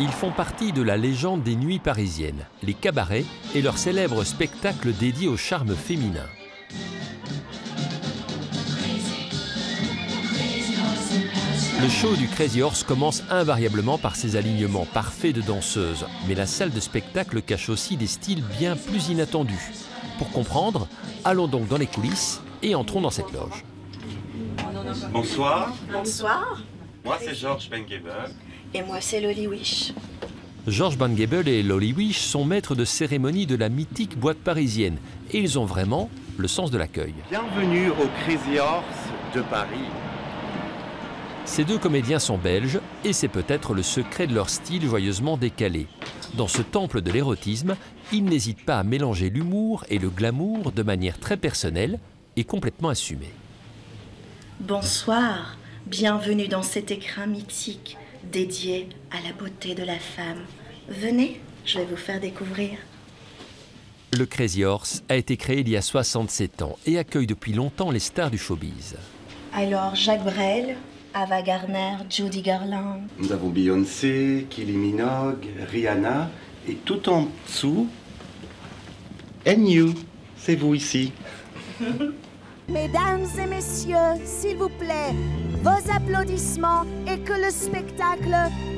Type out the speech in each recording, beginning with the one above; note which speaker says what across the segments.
Speaker 1: Ils font partie de la légende des nuits parisiennes, les cabarets et leur célèbre spectacle dédié au charme féminin. Le show du Crazy Horse commence invariablement par ses alignements parfaits de danseuses, mais la salle de spectacle cache aussi des styles bien plus inattendus. Pour comprendre, allons donc dans les coulisses et entrons dans cette loge.
Speaker 2: Bonsoir.
Speaker 3: Bonsoir.
Speaker 2: Moi, c'est Georges Bengable.
Speaker 3: Et moi, c'est Lolly Wish.
Speaker 1: Georges Bengable et Lolly Wish sont maîtres de cérémonie de la mythique boîte parisienne et ils ont vraiment le sens de l'accueil.
Speaker 2: Bienvenue au Crazy Horse de Paris.
Speaker 1: Ces deux comédiens sont belges et c'est peut-être le secret de leur style joyeusement décalé. Dans ce temple de l'érotisme, ils n'hésitent pas à mélanger l'humour et le glamour de manière très personnelle et complètement assumée.
Speaker 3: Bonsoir, bienvenue dans cet écrin mythique dédié à la beauté de la femme. Venez, je vais vous faire découvrir.
Speaker 1: Le Crazy Horse a été créé il y a 67 ans et accueille depuis longtemps les stars du showbiz.
Speaker 3: Alors, Jacques Brel, Ava Gardner, Judy Garland.
Speaker 2: Nous avons Beyoncé, Kylie Minogue, Rihanna et tout en dessous, and you, c'est vous ici.
Speaker 4: Mesdames et messieurs, s'il vous plaît, vos applaudissements et que le spectacle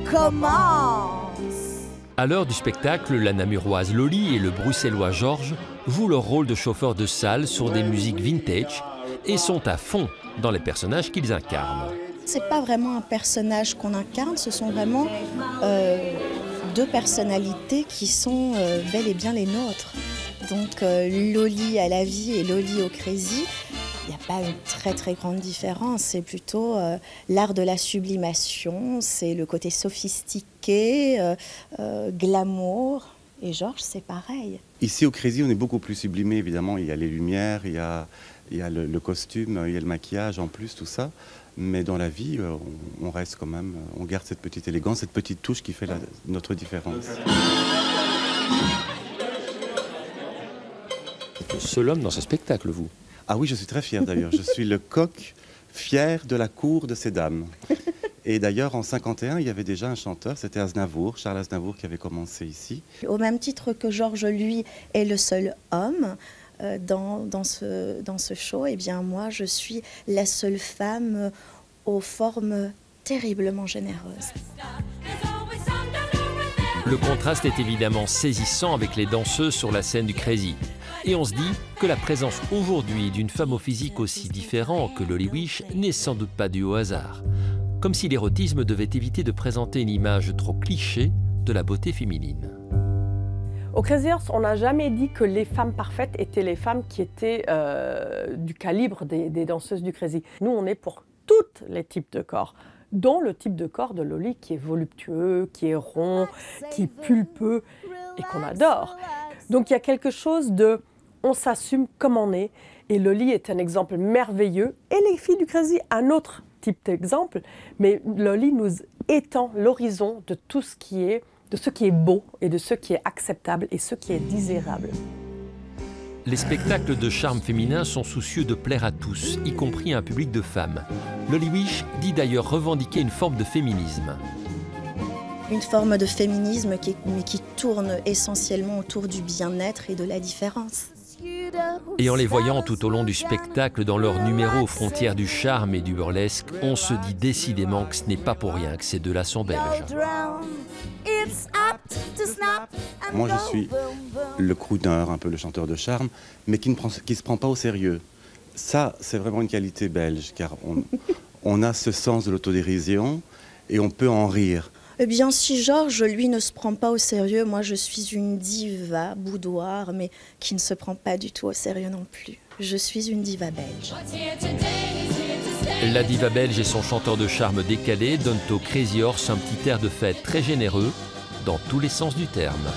Speaker 4: commence.
Speaker 1: À l'heure du spectacle, la namuroise Lolly et le bruxellois Georges jouent leur rôle de chauffeurs de salle sur des musiques vintage et sont à fond dans les personnages qu'ils incarnent.
Speaker 5: C'est pas vraiment un personnage qu'on incarne, ce sont vraiment deux personnalités qui sont bel et bien les nôtres. Donc Lolly à la vie et Lolly au crazy, il n'y a pas une très grande différence, c'est plutôt l'art de la sublimation, c'est le côté sophistiqué, glamour, et Georges c'est pareil.
Speaker 2: Ici au Crazy, on est beaucoup plus sublimé, évidemment, il y a les lumières, il y a le costume, il y a le maquillage en plus, tout ça. Mais dans la vie, on reste quand même, on garde cette petite élégance, cette petite touche qui fait notre différence.
Speaker 1: Le seul homme dans ce spectacle, vous?
Speaker 2: Ah oui, je suis très fier d'ailleurs. Je suis le coq fier de la cour de ces dames. Et d'ailleurs, en 51, il y avait déjà un chanteur, c'était Aznavour, Charles Aznavour, qui avait commencé ici.
Speaker 5: Au même titre que Georges, lui, est le seul homme dans ce show, eh bien moi, je suis la seule femme aux formes terriblement généreuses.
Speaker 1: Le contraste est évidemment saisissant avec les danseuses sur la scène du Crazy. Et on se dit que la présence aujourd'hui d'une femme au physique aussi différent que Lolly Wish n'est sans doute pas due au hasard. Comme si l'érotisme devait éviter de présenter une image trop cliché de la beauté féminine.
Speaker 6: Au Crazy Horse, on n'a jamais dit que les femmes parfaites étaient les femmes qui étaient du calibre des danseuses du Crazy. Nous, on est pour tous les types de corps, dont le type de corps de Lolly qui est voluptueux, qui est rond, qui est pulpeux et qu'on adore. Donc il y a quelque chose de on s'assume comme on est et Lolly est un exemple merveilleux et les filles du Crazy un autre type d'exemple, mais Lolly nous étend l'horizon de tout ce qui est de ce qui est beau et de ce qui est acceptable et ce qui est désirable.
Speaker 1: Les spectacles de charme féminin sont soucieux de plaire à tous, y compris à un public de femmes. Lolly Wish dit d'ailleurs revendiquer une forme de féminisme.
Speaker 5: Une forme de féminisme mais qui tourne essentiellement autour du bien-être et de la différence.
Speaker 1: Et en les voyant tout au long du spectacle dans leur numéro aux frontières du charme et du burlesque, on se dit décidément que ce n'est pas pour rien que ces deux-là sont belges.
Speaker 2: Moi, je suis le crooner, un peu le chanteur de charme, mais qui ne se prend pas au sérieux. Ça, c'est vraiment une qualité belge, car on a ce sens de l'autodérision et on peut en rire.
Speaker 5: Eh bien, si Georges, lui, ne se prend pas au sérieux, moi, je suis une diva boudoir, mais qui ne se prend pas du tout au sérieux non plus. Je suis une diva belge.
Speaker 1: La diva belge et son chanteur de charme décalé donnent au Crazy Horse un petit air de fête très généreux, dans tous les sens du terme.